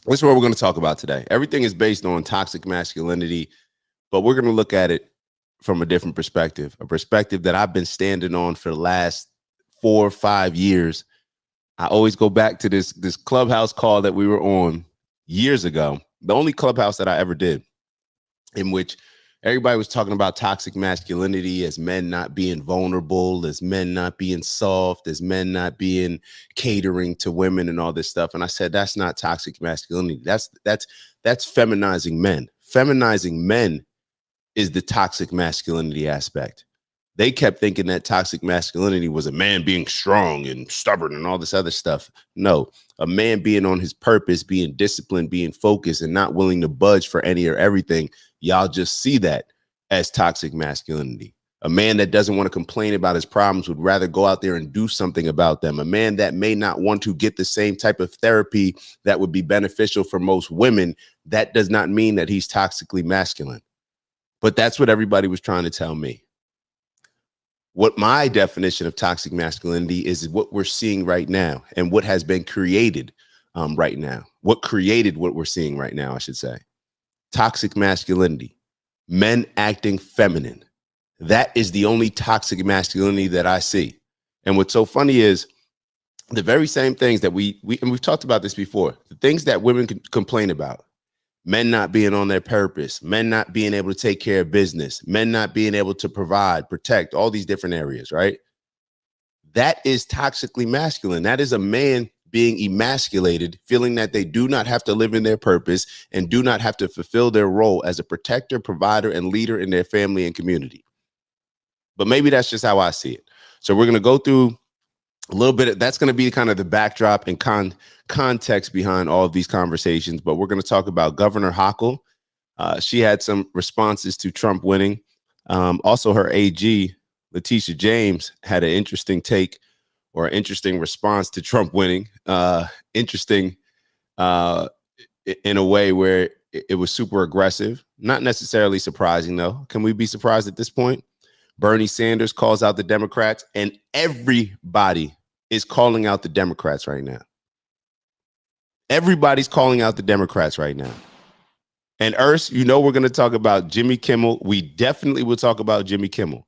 This is what we're going to talk about today. Everything is based on toxic masculinity, but we're going to look at it from a different perspective, a perspective that I've been standing on for the last 4 or 5 years. I always go back to this clubhouse call that we were on years ago, the only clubhouse that I ever did, in which everybody was talking about toxic masculinity as men not being vulnerable, as men not being soft, as men not being catering to women and all this stuff. And I said, that's not toxic masculinity. That's feminizing men. Feminizing men is the toxic masculinity aspect. They kept thinking that toxic masculinity was a man being strong and stubborn and all this other stuff. No, a man being on his purpose, being disciplined, being focused, and not willing to budge for any or everything. Y'all just see that as toxic masculinity. A man that doesn't want to complain about his problems would rather go out there and do something about them. A man that may not want to get the same type of therapy that would be beneficial for most women. That does not mean that he's toxically masculine. But that's what everybody was trying to tell me. What my definition of toxic masculinity is what we're seeing right now and what has been created right now. What created what we're seeing right now, I should say. Toxic masculinity, men acting feminine. That is the only toxic masculinity that I see. And what's so funny is the very same things that and we've talked about this before, the things that women complain about. Men not being on their purpose, men not being able to take care of business, men not being able to provide, protect, all these different areas, right? That is toxically masculine. That is a man being emasculated, feeling that they do not have to live in their purpose and do not have to fulfill their role as a protector, provider, and leader in their family and community. But maybe that's just how I see it. So we're going to go through a little bit. That's going to be kind of the backdrop and context behind all of these conversations. But we're going to talk about Governor Hochul. She had some responses to Trump winning. Also, her AG, Letitia James, had an interesting take or an interesting response to Trump winning. Interesting in a way where it was super aggressive. Not necessarily surprising, though. Can we be surprised at this point? Bernie Sanders calls out the Democrats, and everybody is calling out the Democrats right now. Everybody's calling out the Democrats right now. And Urs, you know we're going to talk about Jimmy Kimmel. We definitely will talk about Jimmy Kimmel.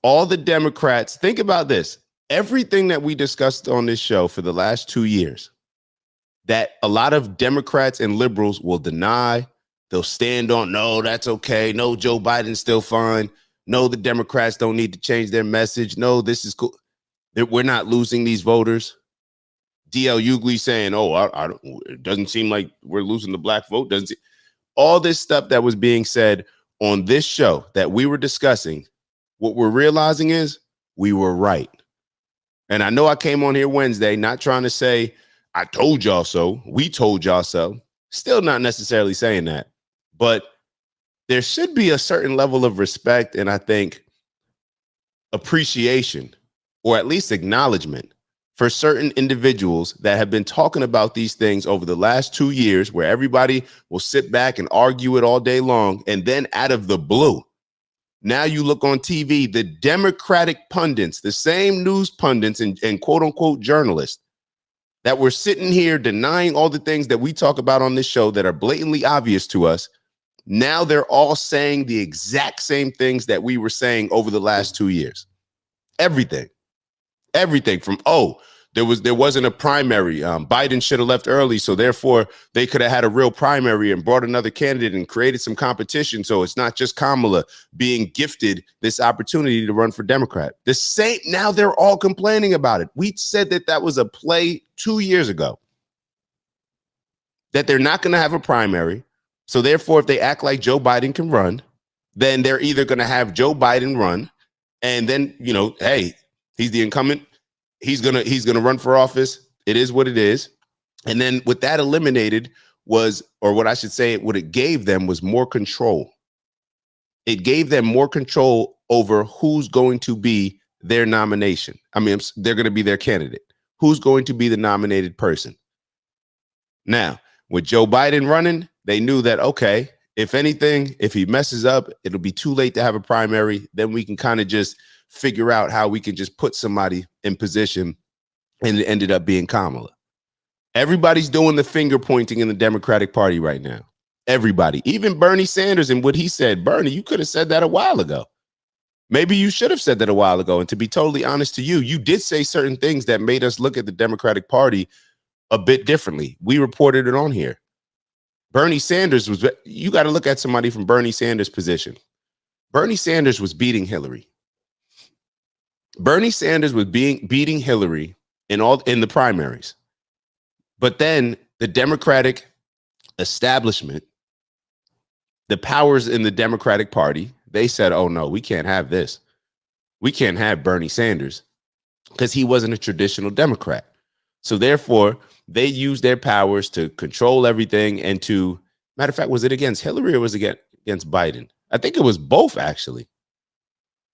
All the Democrats, think about this. Everything that we discussed on this show for the last 2 years, that a lot of Democrats and liberals will deny. They'll stand on, no, that's okay. No, Joe Biden's still fine. No, the Democrats don't need to change their message. No, this is cool. We're not losing these voters. D.L. Hughley saying, it doesn't seem like we're losing the black vote. All this stuff that was being said on this show that we were discussing, what we're realizing is we were right. And I know I came on here Wednesday not trying to say, I told y'all so. We told y'all so. Still not necessarily saying that. But there should be a certain level of respect and I think appreciation or at least acknowledgement for certain individuals that have been talking about these things over the last 2 years, where everybody will sit back and argue it all day long. And then out of the blue, now you look on TV, the Democratic pundits, the same news pundits and quote unquote journalists that were sitting here denying all the things that we talk about on this show that are blatantly obvious to us. Now they're all saying the exact same things that we were saying over the last 2 years. Everything from, there wasn't a primary. Biden should have left early, so therefore they could have had a real primary and brought another candidate and created some competition. So it's not just Kamala being gifted this opportunity to run for Democrat. The same, now they're all complaining about it. We said that was a play 2 years ago, that they're not going to have a primary. So therefore, if they act like Joe Biden can run, then they're either going to have Joe Biden run, and then, hey, he's the incumbent. He's gonna run for office. It is what it is. And then what that eliminated was, or what I should say, what it gave them was more control. It gave them more control over who's going to be their nomination. I mean, they're going to be their candidate. Who's going to be the nominated person? Now, with Joe Biden running, they knew that, okay, if anything, if he messes up, it'll be too late to have a primary. Then we can kind of just figure out how we can just put somebody in position, and it ended up being Kamala. Everybody's doing the finger pointing in the Democratic Party right now. Everybody, even Bernie Sanders and what he said. Bernie, you could have said that a while ago. Maybe you should have said that a while ago. And to be totally honest to you, you did say certain things that made us look at the Democratic Party a bit differently. We reported it on here. Bernie Sanders was, you got to look at somebody from Bernie Sanders' position. Bernie Sanders was beating Hillary. Bernie Sanders was beating Hillary in the primaries. But then the Democratic establishment, the powers in the Democratic Party, they said, oh no, we can't have this. We can't have Bernie Sanders because he wasn't a traditional Democrat. So therefore, they used their powers to control everything and to, matter of fact, was it against Hillary or was it against Biden? I think it was both, actually.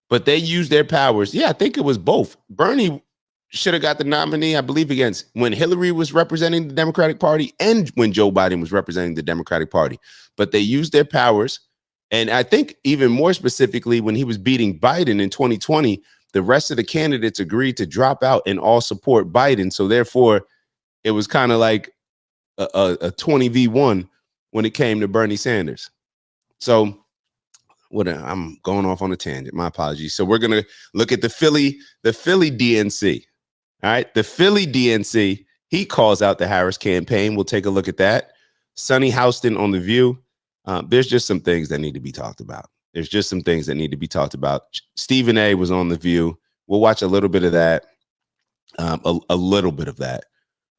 But they used their powers. Yeah, I think it was both. Bernie should have got the nominee, I believe, against when Hillary was representing the Democratic Party and when Joe Biden was representing the Democratic Party. But they used their powers. And I think even more specifically, when he was beating Biden in 2020, the rest of the candidates agreed to drop out and all support Biden. So therefore, it was kind of like a 20v1 when it came to Bernie Sanders. So I'm going off on a tangent. My apologies. So we're going to look at the Philly DNC. All right. The Philly DNC, he calls out the Harris campaign. We'll take a look at that. Sonny Houston on The View. There's just some things that need to be talked about. Stephen A was on The View. We'll watch a little bit of that. A little bit of that.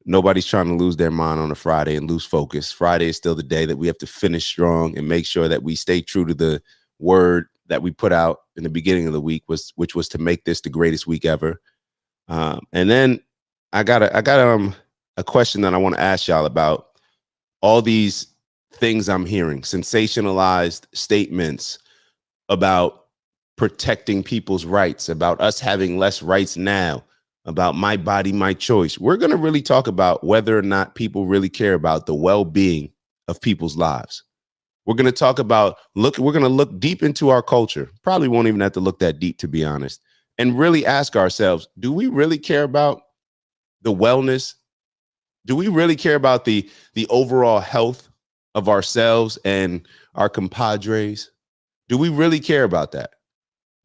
Nobody's trying to lose their mind on a Friday and lose focus. Friday is still the day that we have to finish strong and make sure that we stay true to the word that we put out in the beginning of the week, which was to make this the greatest week ever. And then I got a question that I want to ask y'all about all these things I'm hearing, sensationalized statements about protecting people's rights, about us having less rights now, about my body, my choice. We're going to really talk about whether or not people really care about the well-being of people's lives. We're going to talk about, we're going to look deep into our culture. Probably won't even have to look that deep, to be honest, and really ask ourselves, do we really care about the wellness? Do we really care about the overall health of ourselves and our compadres? Do we really care about that?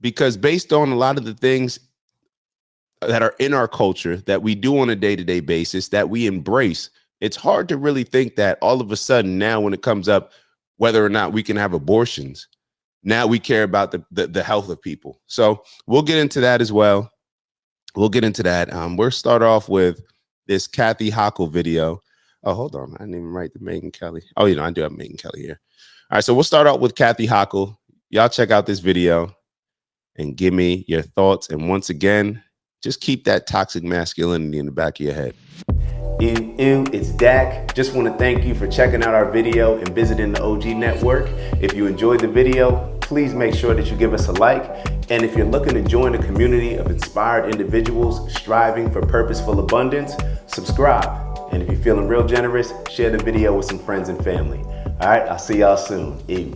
Because based on a lot of the things that are in our culture that we do on a day-to-day basis, that we embrace, it's hard to really think that all of a sudden now when it comes up whether or not we can have abortions, now we care about the health of people. So we'll get into that as well. We'll start off with this Kathy Hochul video. Oh, hold on. I didn't even write the Megyn Kelly. Oh, I do have Megyn Kelly here. All right, so we'll start out with Kathy Hochul. Y'all check out this video and give me your thoughts. And once again, just keep that toxic masculinity in the back of your head. Ew, it's Dak. Just want to thank you for checking out our video and visiting the OG Network. If you enjoyed the video, please make sure that you give us a like. And if you're looking to join a community of inspired individuals striving for purposeful abundance, subscribe. And if you're feeling real generous, share the video with some friends and family. All right, I'll see y'all soon. Ew.